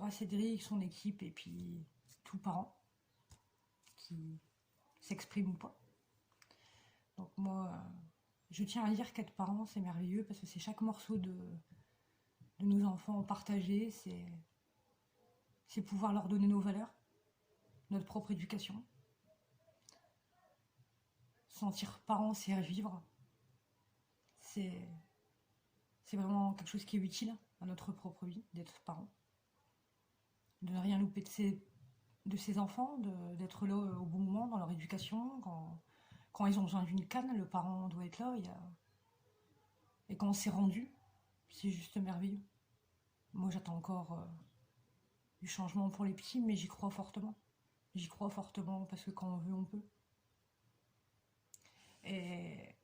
à Cédric, son équipe et puis tous parents qui s'expriment ou pas. Donc moi, je tiens à dire qu'être parent, c'est merveilleux parce que c'est chaque morceau de nos enfants partagé, c'est pouvoir leur donner nos valeurs, notre propre éducation. Sentir parent, c'est vivre. C'est vraiment quelque chose qui est utile à notre propre vie, d'être parent. De ne rien louper de ses enfants, d'être là au bon moment dans leur éducation. Quand ils ont besoin d'une canne, le parent doit être là. Et quand on s'est rendu, c'est juste merveilleux. Moi, j'attends encore du changement pour les petits, mais j'y crois fortement. J'y crois fortement parce que quand on veut, on peut. Et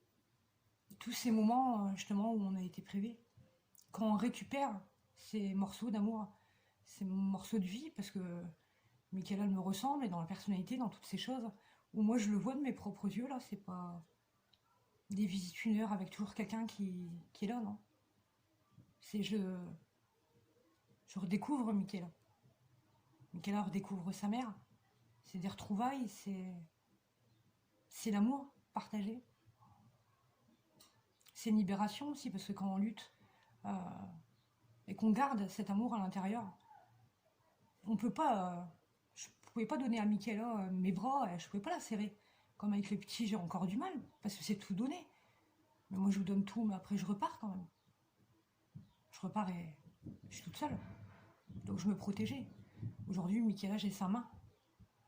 tous ces moments, justement, où on a été privé, quand on récupère ces morceaux d'amour, ces morceaux de vie, parce que Michaela me ressemble et dans la personnalité, dans toutes ces choses, où moi je le vois de mes propres yeux, là, c'est pas des visites 1 heure avec toujours quelqu'un qui est là, non. C'est je redécouvre Michaela. Michaela redécouvre sa mère. C'est des retrouvailles, c'est l'amour partagé. C'est une libération aussi, parce que quand on lutte euh, et qu'on garde cet amour à l'intérieur, on peut pas. Je pouvais pas donner à Michaela mes bras, je pouvais pas la serrer. Comme avec les petits, j'ai encore du mal, parce que c'est tout donné. Mais moi, je vous donne tout, mais après, je repars quand même. Je repars et je suis toute seule. Donc, je me protégeais. Aujourd'hui, Michaela, j'ai sa main.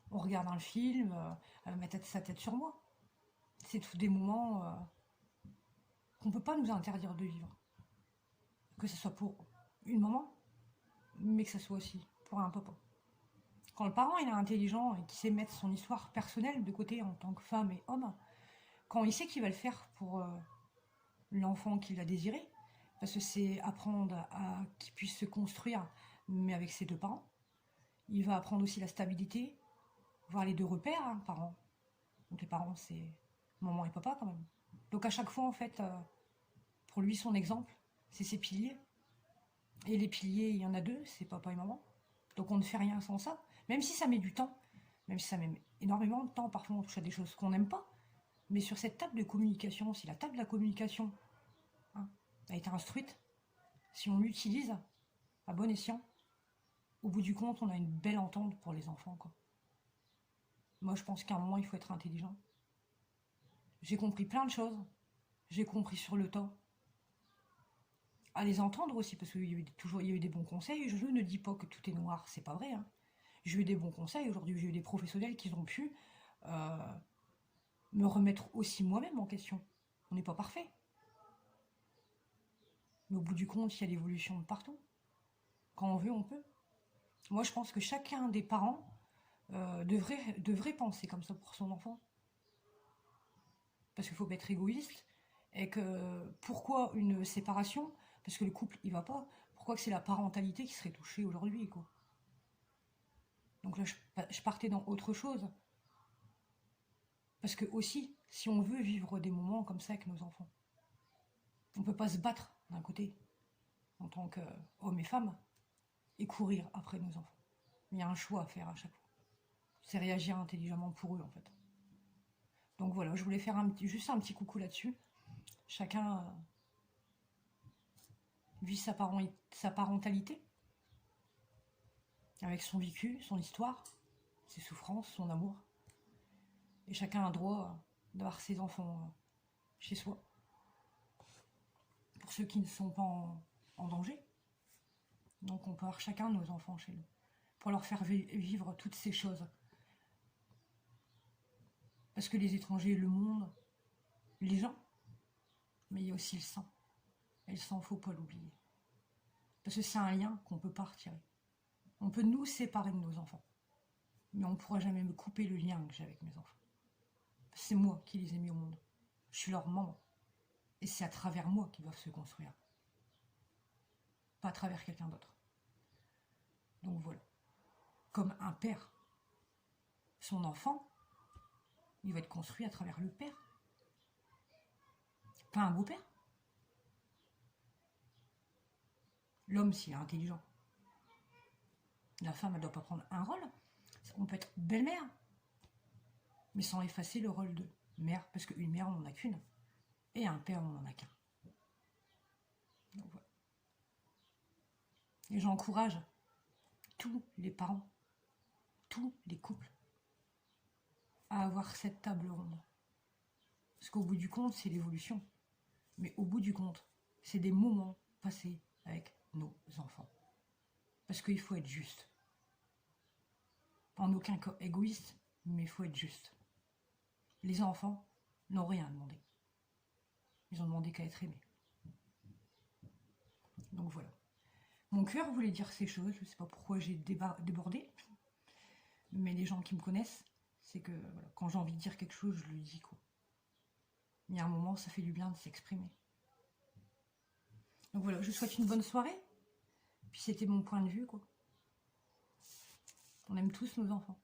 On regarde un film, elle met sa tête sur moi. C'est tous des moments qu'on ne peut pas nous interdire de vivre. Que ce soit pour une maman, mais que ce soit aussi pour un papa. Quand le parent il est intelligent et qu'il sait mettre son histoire personnelle de côté en tant que femme et homme, quand il sait qu'il va le faire pour l'enfant qu'il a désiré, parce que c'est apprendre à qu'il puisse se construire, mais avec ses 2 parents, il va apprendre aussi la stabilité, voir les 2 repères, hein, parents. Donc les parents, c'est maman et papa quand même. Donc à chaque fois, en fait, pour lui, son exemple, c'est ses piliers. Et les piliers, il y en a 2, c'est papa et maman. Donc on ne fait rien sans ça. Même si ça met du temps, même si ça met énormément de temps, parfois on touche à des choses qu'on n'aime pas. Mais sur cette table de communication, si la table de la communication a été instruite, si on l'utilise à bon escient, au bout du compte, on a une belle entente pour les enfants, quoi. Moi, je pense qu'à un moment, il faut être intelligent. J'ai compris plein de choses. J'ai compris sur le tas. À les entendre aussi, parce qu'il y a eu des bons conseils. Je ne dis pas que tout est noir, c'est pas vrai. Hein. J'ai eu des bons conseils. Aujourd'hui, j'ai eu des professionnels qui ont pu me remettre aussi moi-même en question. On n'est pas parfait. Mais au bout du compte, il y a l'évolution de partout. Quand on veut, on peut. Moi, je pense que chacun des parents devrait penser comme ça pour son enfant. Parce qu'il faut pas être égoïste. Et que pourquoi une séparation? Parce que le couple, il va pas. Pourquoi que c'est la parentalité qui serait touchée aujourd'hui, quoi. Donc là, je partais dans autre chose. Parce que aussi, si on veut vivre des moments comme ça avec nos enfants, on peut pas se battre d'un côté, en tant qu'homme et femme, et courir après nos enfants. Il y a un choix à faire à chaque fois. C'est réagir intelligemment pour eux, en fait. Donc voilà, je voulais faire juste un petit coucou là-dessus. Chacun vit sa parentalité, avec son vécu, son histoire, ses souffrances, son amour. Et chacun a droit d'avoir ses enfants chez soi. Pour ceux qui ne sont pas en danger. Donc on peut avoir chacun nos enfants chez nous. Pour leur faire vivre toutes ces choses. Parce que les étrangers, le monde, les gens, mais il y a aussi le sang. Et le sang, faut pas l'oublier. Parce que c'est un lien qu'on ne peut pas retirer. On peut nous séparer de nos enfants. Mais on ne pourra jamais me couper le lien que j'ai avec mes enfants. C'est moi qui les ai mis au monde. Je suis leur maman. Et c'est à travers moi qu'ils doivent se construire. Pas à travers quelqu'un d'autre. Donc voilà. Comme un père, son enfant, il va être construit à travers le père. Pas un beau-père. L'homme, s'il est intelligent. La femme, elle doit pas prendre un rôle. On peut être belle-mère, mais sans effacer le rôle de mère, parce qu'une mère, on n'en a qu'une, et un père, on n'en a qu'un. Donc voilà. Et j'encourage tous les parents, tous les couples, à avoir cette table ronde. Parce qu'au bout du compte, c'est l'évolution. Mais au bout du compte, c'est des moments passés avec nos enfants. Parce qu'il faut être juste. En aucun cas égoïste, mais il faut être juste. Les enfants n'ont rien demandé. Ils ont demandé qu'à être aimés. Donc voilà. Mon cœur voulait dire ces choses, je ne sais pas pourquoi j'ai débordé, mais les gens qui me connaissent, c'est que voilà, quand j'ai envie de dire quelque chose, je le dis quoi. Il y a un moment, ça fait du bien de s'exprimer. Donc voilà, je vous souhaite une bonne soirée. Puis c'était mon point de vue quoi. On aime tous nos enfants.